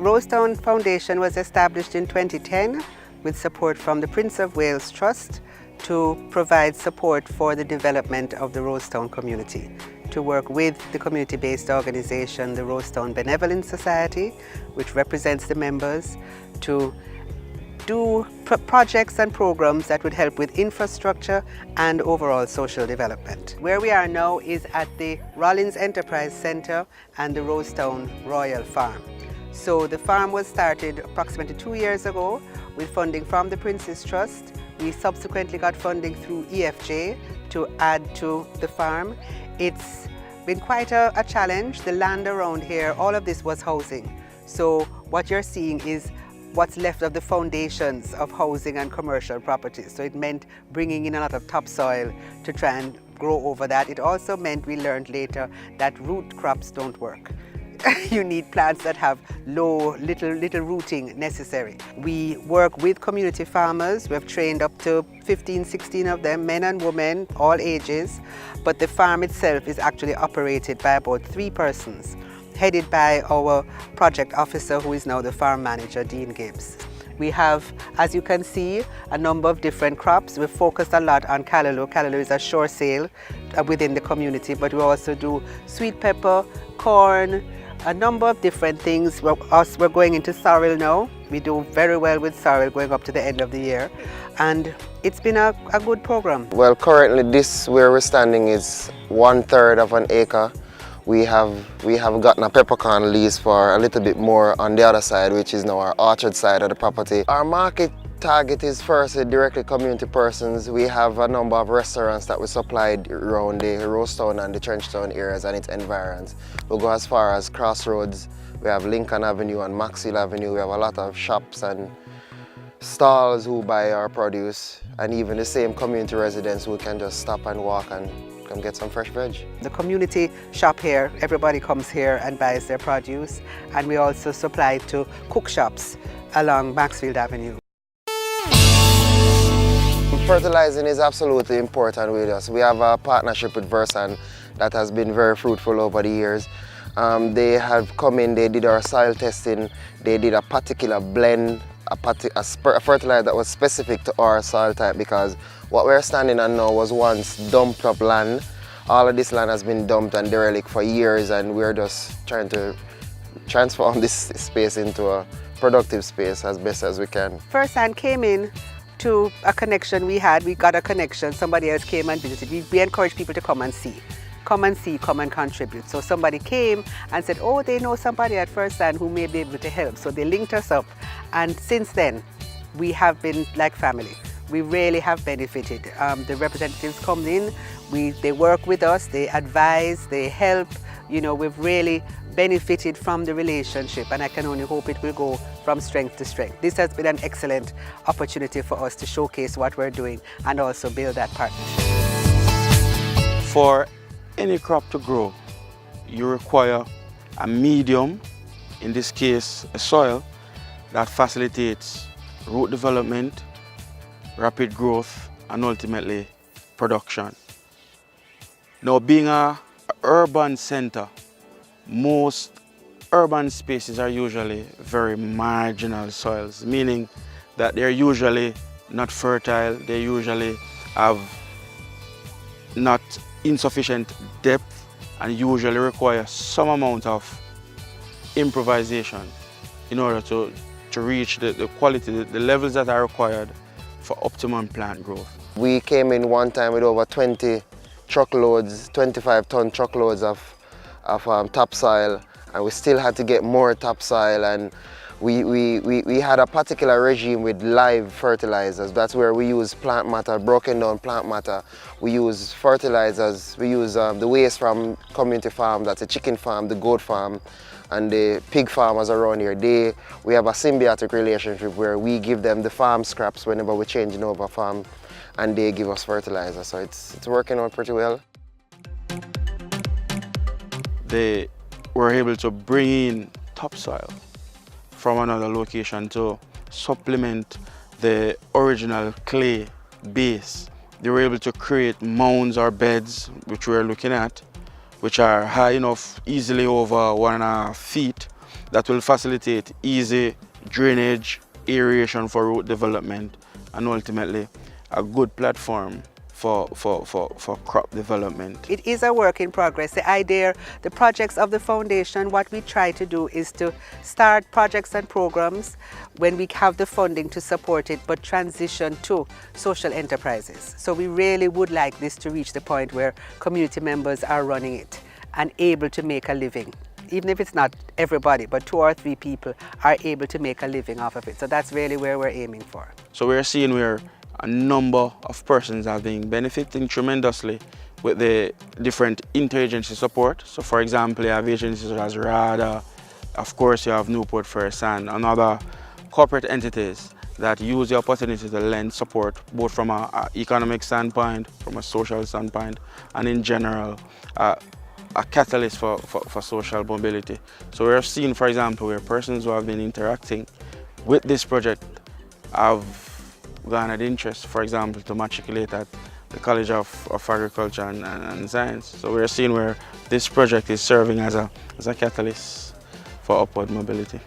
Rosetown Foundation was established in 2010 with support from the Prince of Wales Trust to provide support for the development of the Rosetown community, to work with the community-based organization, the Rosetown Benevolent Society, which represents the members, to do projects and programs that would help with infrastructure and overall social development. Where we are now is at the Rollins Enterprise Centre and the Rosetown Royal Farm. So the farm was started approximately 2 years ago with funding from the Prince's Trust. We subsequently got funding through EFJ to add to the farm. It's been quite a challenge. The land around here, all of this was housing. So what you're seeing is what's left of the foundations of housing and commercial properties. So it meant bringing in a lot of topsoil to try and grow over that. It also meant, we learned later, that root crops don't work. You need plants that have little rooting necessary. We work with community farmers. We've trained up to 15, 16 of them, men and women, all ages. But the farm itself is actually operated by about 3 persons, headed by our project officer, who is now the farm manager, Dean Gibbs. We have, as you can see, a number of different crops. We've focused a lot on callaloo. Callaloo is a sure sale within the community, but we also do sweet pepper, corn, a number of different things. We're going into sorrel now. We do very well with sorrel going up to the end of the year. And it's been a good program. Well, currently this where we're standing is 1/3 of an acre. We have gotten a peppercorn lease for a little bit more on the other side, which is now our orchard side of the property. Our market target is firstly directly community persons. We have a number of restaurants that we supplied around the Rosetown and the Trenchtown areas and its environs. We'll go as far as Crossroads. We have Lincoln Avenue and Maxwell Avenue. We have a lot of shops and stalls who buy our produce, and even the same community residents who can just stop and walk and come get some fresh veg. The community shop here, everybody comes here and buys their produce, and we also supply to cook shops along Maxfield Avenue. Fertilizing is absolutely important with us. We have a partnership with Fersan that has been very fruitful over the years. They have come in, they did our soil testing, they did a particular blend, a fertilizer that was specific to our soil type, because what we're standing on now was once dumped up land. All of this land has been dumped and derelict for years, and we're just trying to transform this space into a productive space as best as we can. Fersan came in to a connection we had. We got a connection, somebody else came and visited. We encourage people to come and see, come and contribute. So somebody came and said, oh, they know somebody at Fersan who may be able to help. So they linked us up, and since then we have been like family. We really have benefited. The representatives come in, they work with us, they advise, they help. You know, we've really benefited from the relationship, and I can only hope it will go from strength to strength. This has been an excellent opportunity for us to showcase what we're doing and also build that partnership. For any crop to grow, you require a medium, in this case a soil, that facilitates root development, rapid growth, and ultimately production. Now, being an urban center, most urban spaces are usually very marginal soils, meaning that they're usually not fertile, they usually have not insufficient depth, and usually require some amount of improvisation in order to reach the quality, the levels that are required for optimum plant growth. We came in one time with over 20 truckloads, 25-ton truckloads of topsoil, and we still had to get more topsoil, and we had a particular regime with live fertilizers. That's where we use plant matter, broken down plant matter. We use fertilizers, we use the waste from community farm, that's a chicken farm, the goat farm, and the pig farmers around here. We have a symbiotic relationship where we give them the farm scraps whenever we're changing over farm, and they give us fertilizer. So it's working out pretty well. They were able to bring in topsoil from another location to supplement the original clay base. They were able to create mounds or beds, which we're looking at, which are high enough, easily over 1.5 feet, that will facilitate easy drainage, aeration for root development, and ultimately a good platform for crop development. It is a work in progress. The idea, the projects of the foundation, what we try to do is to start projects and programs when we have the funding to support it, but transition to social enterprises. So we really would like this to reach the point where community members are running it and able to make a living. Even if it's not everybody, but 2 or 3 people are able to make a living off of it. So that's really where we're aiming for. So we're seeing where a number of persons are being benefiting tremendously with the different interagency support. So for example, you have agencies such as RADA, of course you have Newport-fersan, and other corporate entities that use the opportunity to lend support both from an economic standpoint, from a social standpoint, and in general, a catalyst for social mobility. So we're seeing, for example, where persons who have been interacting with this project have garnered interest, for example, to matriculate at the College of Agriculture and Science. So we're seeing where this project is serving as a catalyst for upward mobility.